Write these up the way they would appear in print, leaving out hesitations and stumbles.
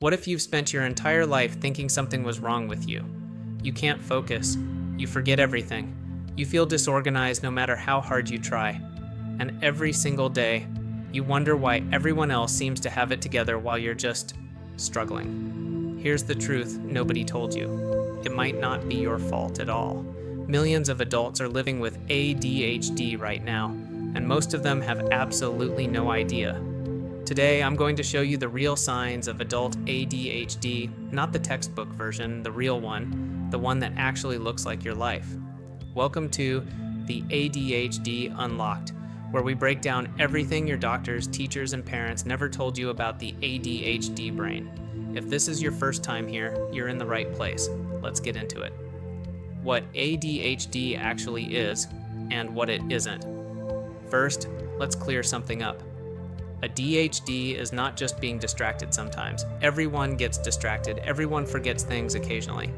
What if you've spent your entire life thinking something was wrong with you? You can't focus. You forget everything. You feel disorganized no matter how hard you try. And every single day, you wonder why everyone else seems to have it together while you're just struggling. Here's the truth nobody told you. It might not be your fault at all. Millions of adults are living with ADHD right now, and most of them have absolutely no idea. Today, I'm going to show you the real signs of adult ADHD, not the textbook version, the real one, the one that actually looks like your life. Welcome to the ADHD Unlocked, where we break down everything your doctors, teachers, and parents never told you about the ADHD brain. If this is your first time here, you're in the right place. Let's get into it. What ADHD actually is, and what it isn't. First, let's clear something up. A DHD is not just being distracted sometimes. Everyone gets distracted. Everyone forgets things occasionally.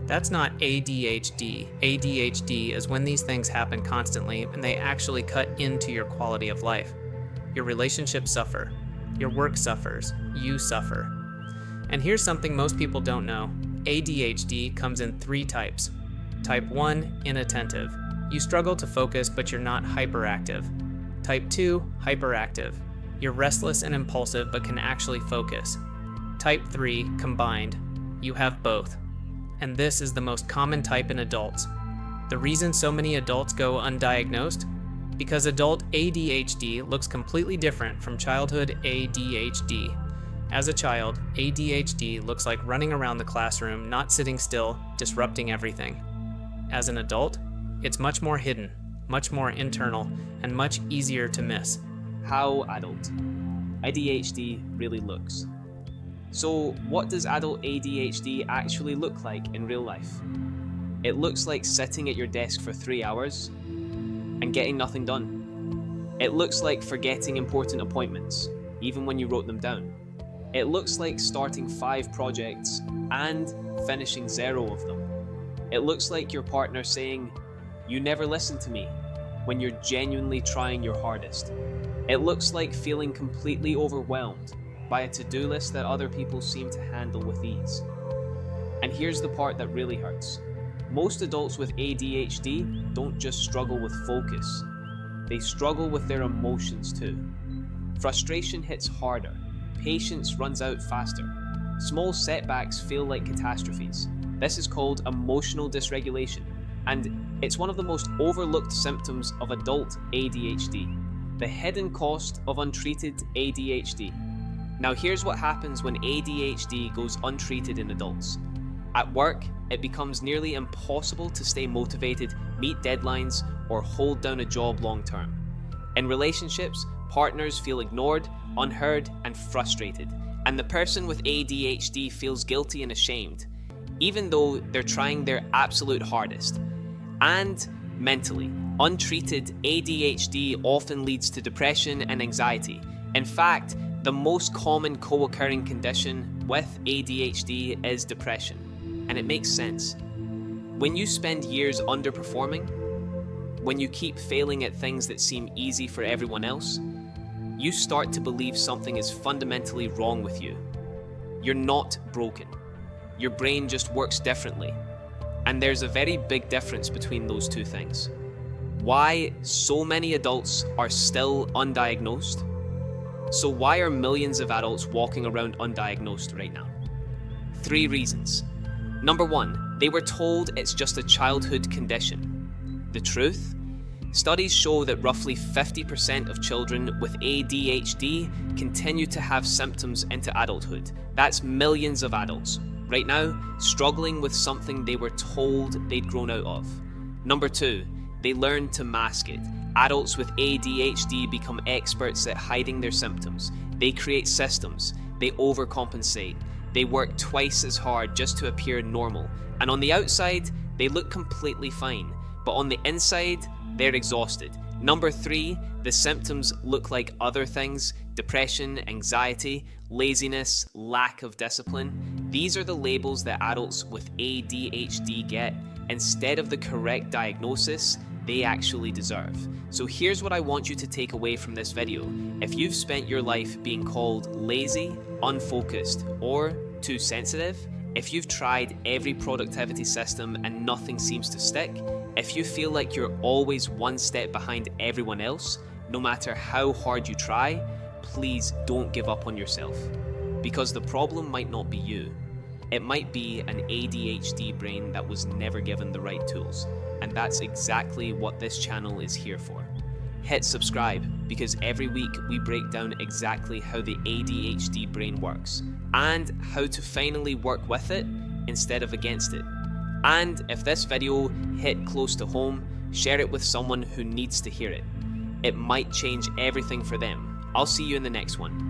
That's not ADHD. ADHD is when these things happen constantly and they actually cut into your quality of life. Your relationships suffer. Your work suffers. You suffer. And here's something most people don't know. ADHD comes in 3 types. Type 1, inattentive. You struggle to focus, but you're not hyperactive. Type 2, hyperactive. You're restless and impulsive, but can actually focus. Type 3, combined. You have both. And this is the most common type in adults. The reason so many adults go undiagnosed? Because adult ADHD looks completely different from childhood ADHD. As a child, ADHD looks like running around the classroom, not sitting still, disrupting everything. As an adult, it's much more hidden, much more internal, and much easier to miss. How adult ADHD really looks. So what does adult ADHD actually look like in real life? It looks like sitting at your desk for 3 hours and getting nothing done. It looks like forgetting important appointments, even when you wrote them down. It looks like starting 5 projects and finishing 0 of them. It looks like your partner saying, "You never listen to me," when you're genuinely trying your hardest. It looks like feeling completely overwhelmed by a to-do list that other people seem to handle with ease. And here's the part that really hurts. Most adults with ADHD don't just struggle with focus, they struggle with their emotions too. Frustration hits harder, patience runs out faster, small setbacks feel like catastrophes. This is called emotional dysregulation, and it's one of the most overlooked symptoms of adult ADHD. The hidden cost of untreated ADHD. Now here's what happens when ADHD goes untreated in adults. At work, it becomes nearly impossible to stay motivated, meet deadlines, or hold down a job long term. In relationships, partners feel ignored, unheard, and frustrated, and the person with ADHD feels guilty and ashamed, even though they're trying their absolute hardest. And mentally, untreated ADHD often leads to depression and anxiety. In fact, the most common co-occurring condition with ADHD is depression, and it makes sense. When you spend years underperforming, when you keep failing at things that seem easy for everyone else, you start to believe something is fundamentally wrong with you. You're not broken. Your brain just works differently. And there's a very big difference between those two things. Why so many adults are still undiagnosed? So why are millions of adults walking around undiagnosed right now? 3 reasons. Number 1, they were told it's just a childhood condition. The truth? Studies show that roughly 50% of children with ADHD continue to have symptoms into adulthood. That's millions of adults, right now, struggling with something they were told they'd grown out of. Number 2, they learn to mask it. Adults with ADHD become experts at hiding their symptoms. They create systems. They overcompensate. They work twice as hard just to appear normal. And on the outside, they look completely fine. But on the inside, they're exhausted. Number 3, the symptoms look like other things: depression, anxiety, laziness, lack of discipline. These are the labels that adults with ADHD get. Instead of the correct diagnosis, they actually deserve. So here's what I want you to take away from this video. If you've spent your life being called lazy, unfocused, or too sensitive, if you've tried every productivity system and nothing seems to stick, if you feel like you're always one step behind everyone else, no matter how hard you try, please don't give up on yourself. Because the problem might not be you. It might be an ADHD brain that was never given the right tools. And that's exactly what this channel is here for. Hit subscribe, because every week we break down exactly how the ADHD brain works and how to finally work with it instead of against it. And if this video hit close to home, share it with someone who needs to hear it. It might change everything for them. I'll see you in the next one.